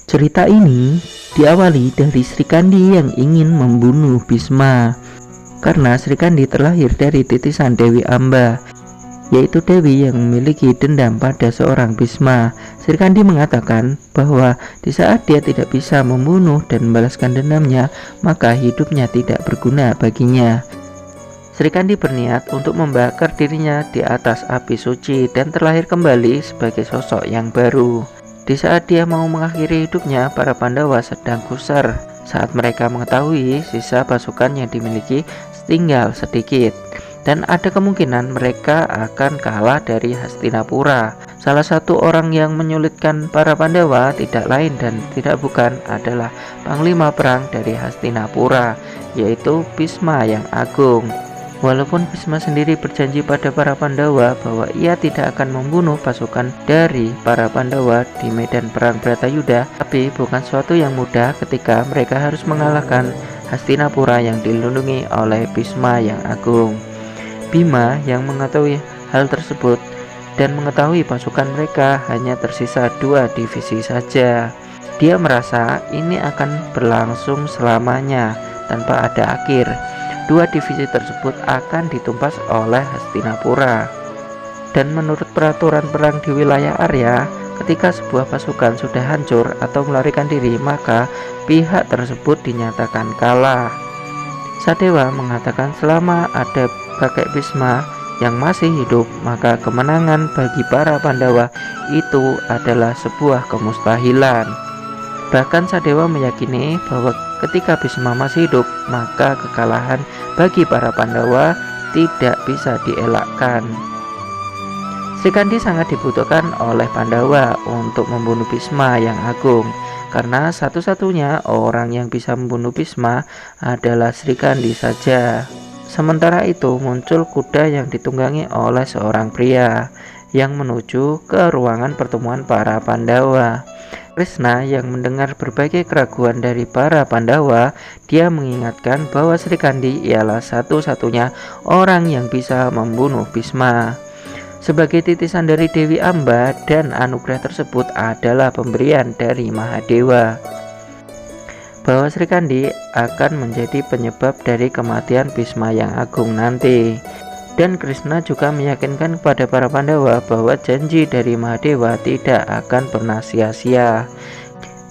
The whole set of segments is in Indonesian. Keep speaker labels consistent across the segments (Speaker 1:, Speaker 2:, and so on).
Speaker 1: Cerita ini diawali dari Sri Kandi yang ingin membunuh Bisma karena Sri Kandi terlahir dari titisan Dewi Amba, yaitu Dewi yang memiliki dendam pada seorang Bisma. Sri Kandi mengatakan bahwa di saat dia tidak bisa membunuh dan membalaskan dendamnya, maka hidupnya tidak berguna baginya. Sri Kandi berniat untuk membakar dirinya di atas api suci dan terlahir kembali sebagai sosok yang baru. Di saat dia mau mengakhiri hidupnya, para Pandawa sedang gusar saat mereka mengetahui sisa pasukan yang dimiliki tinggal sedikit dan ada kemungkinan mereka akan kalah dari Hastinapura. Salah satu orang yang menyulitkan para Pandawa tidak lain dan tidak bukan adalah panglima perang dari Hastinapura, yaitu Bisma yang agung. Walaupun Bisma sendiri berjanji pada para Pandawa bahwa ia tidak akan membunuh pasukan dari para Pandawa di medan perang Bratayuda, tapi bukan suatu yang mudah ketika mereka harus mengalahkan Hastinapura yang dilindungi oleh Bisma yang agung. Bima yang mengetahui hal tersebut dan mengetahui pasukan mereka hanya tersisa 2 divisi saja. Dia merasa ini akan berlangsung selamanya tanpa ada akhir. 2 divisi tersebut akan ditumpas oleh Hastinapura. Dan menurut peraturan perang di wilayah Arya, ketika sebuah pasukan sudah hancur atau melarikan diri, maka pihak tersebut dinyatakan kalah. Sadewa mengatakan selama ada kakek Bisma yang masih hidup, maka kemenangan bagi para Pandawa itu adalah sebuah kemustahilan. Bahkan Sadewa meyakini bahwa ketika Bisma masih hidup, maka kekalahan bagi para Pandawa tidak bisa dielakkan. Sri Kandi sangat dibutuhkan oleh Pandawa untuk membunuh Bisma yang agung, karena satu-satunya orang yang bisa membunuh Bisma adalah Sri Kandi saja. Sementara itu muncul kuda yang ditunggangi oleh seorang pria yang menuju ke ruangan pertemuan para Pandawa. Krishna yang mendengar berbagai keraguan dari para Pandawa, dia mengingatkan bahwa Sri Kandi ialah satu-satunya orang yang bisa membunuh Bisma. Sebagai titisan dari Dewi Amba dan anugerah tersebut adalah pemberian dari Mahadewa, bahwa Sri Kandi akan menjadi penyebab dari kematian Bisma yang agung nanti. Dan Krishna juga meyakinkan kepada para Pandawa bahwa janji dari Mahadewa tidak akan pernah sia-sia.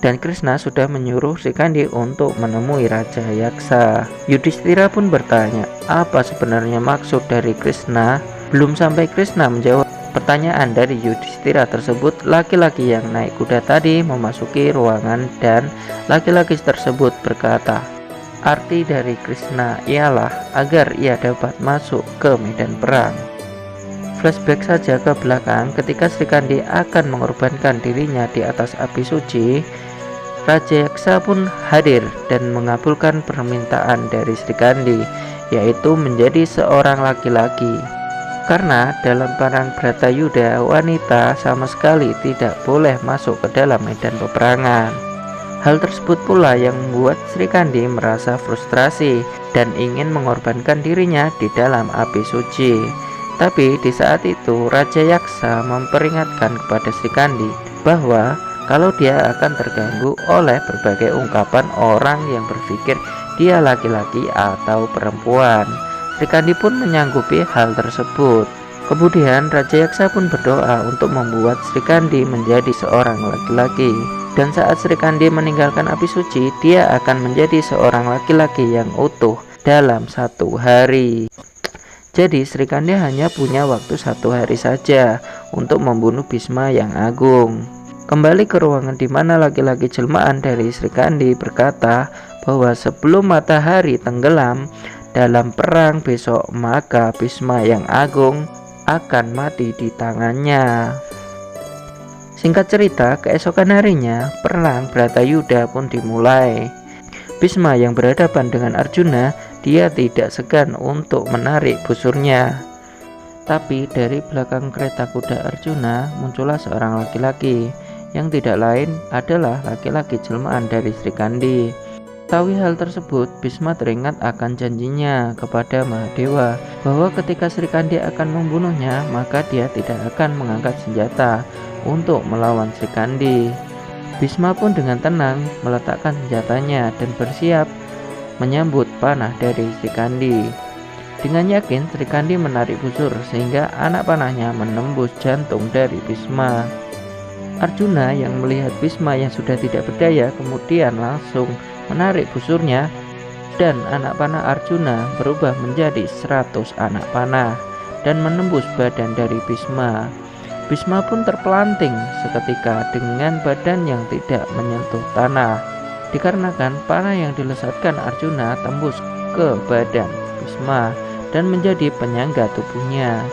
Speaker 1: Dan Krishna sudah menyuruh Sri Kandi untuk menemui Raja Yaksa. Yudhistira pun bertanya, apa sebenarnya maksud dari Krishna? Belum sampai Krishna menjawab pertanyaan dari Yudhistira tersebut, laki-laki yang naik kuda tadi memasuki ruangan dan laki-laki tersebut berkata, arti dari Krishna ialah agar ia dapat masuk ke medan perang. Flashback saja ke belakang ketika Sri Kandi akan mengorbankan dirinya di atas api suci, Raja Yaksa pun hadir dan mengabulkan permintaan dari Sri Kandi, yaitu menjadi seorang laki-laki. Karena dalam perang Bratayuda, wanita sama sekali tidak boleh masuk ke dalam medan peperangan. Hal tersebut pula yang membuat Sri Kandi merasa frustrasi dan ingin mengorbankan dirinya di dalam api suci. Tapi di saat itu Raja Yaksa memperingatkan kepada Sri Kandi bahwa kalau dia akan terganggu oleh berbagai ungkapan orang yang berpikir dia laki-laki atau perempuan. Sri Kandi pun menyanggupi hal tersebut. Kemudian Raja Yaksa pun berdoa untuk membuat Sri Kandi menjadi seorang laki-laki. Dan saat Sri Kandi meninggalkan api suci, dia akan menjadi seorang laki-laki yang utuh dalam 1 hari. Jadi Sri Kandi hanya punya waktu 1 hari saja untuk membunuh Bisma yang agung. Kembali ke ruangan di mana laki-laki jelmaan dari Sri Kandi berkata bahwa sebelum matahari tenggelam dalam perang besok, maka Bisma yang agung akan mati di tangannya. Singkat cerita, keesokan harinya, perang Bratayuda pun dimulai. Bisma yang berhadapan dengan Arjuna, dia tidak segan untuk menarik busurnya. Tapi dari belakang kereta kuda Arjuna, muncullah seorang laki-laki, yang tidak lain adalah laki-laki jelmaan dari Sri Kandi. Mengetahui hal tersebut, Bisma teringat akan janjinya kepada Mahadewa bahwa ketika Sri Kandi akan membunuhnya, maka dia tidak akan mengangkat senjata untuk melawan Sri Kandi. Bisma pun dengan tenang meletakkan senjatanya dan bersiap menyambut panah dari Sri Kandi. Dengan yakin Sri Kandi menarik busur sehingga anak panahnya menembus jantung dari Bisma. Arjuna yang melihat Bisma yang sudah tidak berdaya kemudian langsung menarik busurnya dan anak panah Arjuna berubah menjadi 100 anak panah dan menembus badan dari Bisma. Bisma pun terpelanting seketika dengan badan yang tidak menyentuh tanah, dikarenakan panah yang dilesatkan Arjuna tembus ke badan Bisma dan menjadi penyangga tubuhnya.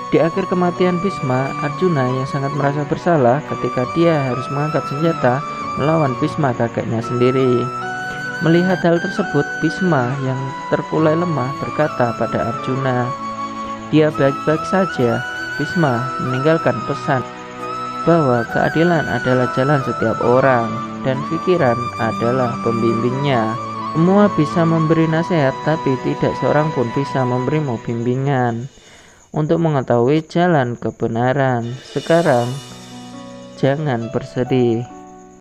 Speaker 1: Di akhir kematian Bisma, Arjuna yang sangat merasa bersalah ketika dia harus mengangkat senjata melawan Bisma kakeknya sendiri. Melihat hal tersebut, Bisma yang terkulai lemah berkata pada Arjuna, "Dia baik-baik saja." Bisma meninggalkan pesan bahwa keadilan adalah jalan setiap orang dan pikiran adalah pembimbingnya. Semua bisa memberi nasihat, tapi tidak seorang pun bisa memberimu bimbingan untuk mengetahui jalan kebenaran. Sekarang jangan bersedih.